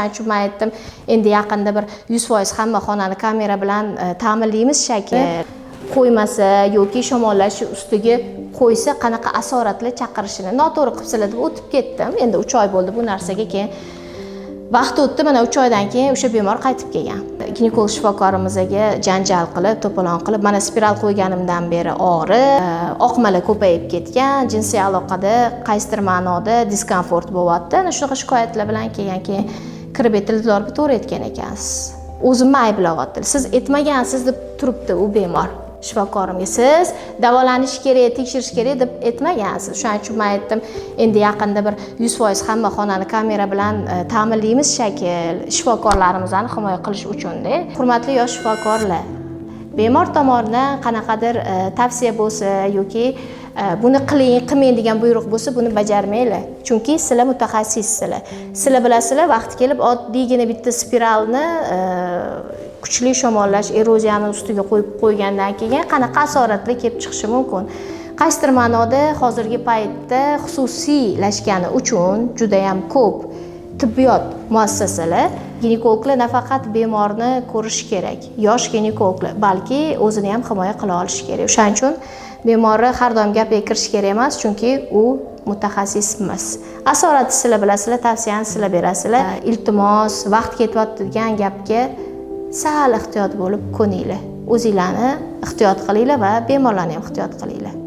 Shuning uchun men aytdim, endi yaqinda bir 100% hamma xonani kamera bilan ta'minlaymiz shakl. Qo'ymasa yoki shamollash ustiga qo'ysa qanaqa asoratli chaqirishini noto'g'ri qilibsizlar deb o'tib ketdim. Endi 3 oy bo'ldi bu narsaga. Keyin vaqt o'tdi, mana 3 oydan keyin o'sha bemor qaytib kelgan. Ginekolog shifokorimizga janjal qilib, to'polon qilib, mana spiral qo'yganimdan beri og'riq, oqmalar ko'payib ketgan, jinsiy aloqada qaysidir ma'noda diskomfort bo'lyapti. Ana shunaqa shikoyatlar bilan kelgan. Keyin kirib etildilar, to'g'ri aytgan ekansiz. O'zimni ayblayapti. Siz aytmagansiz deb turibdi u bemor. Shifokorimga siz davolanish kerak, tekshirish kerak deb aytmagansiz. Shuning uchun men aytdim, endi yaqinda bir 100% hamma xonani kamera bilan ta'minlaymiz shakl, shifokorlarimizni himoya qilish uchun-da. Hurmatli yosh shifokorlar, bemor tomonidan qanaqadir tavsiya bo'lsa yoki buni qiling, qilmang degan buyruq bo'lsa, buni bajarmanglar. Chunki sizlar mutaxassissizlar. Sizlar bilasizlar, vaqti kelib oddiygina bitta spiralni kuchli shamollash, eroziyani ustiga qo'yib qo'ygandan keyin qanaqa asoratli kelib chiqishi mumkin. Qaysidir ma'noda hozirgi paytda xususiylashgani uchun juda ham ko'p tibbiyot muassasalar ginekologlar nafaqat bemorni ko'rish kerak, yosh ginekologlar, balki o'zini ham himoya qila olish kerak. Shuning uchun bemorni har doim gapiga kirish kerak emas, chunki u mutaxassis emas. Asoratni sizlar bilasizlar, tavsiyani sizlar berasizlar. Iltimos, vaqt ketyapti degan gapga sal ehtiyot bo'lib ko'ninglar. O'zinglarni ehtiyot qilinglar va bemorlarni ham ehtiyot qilinglar.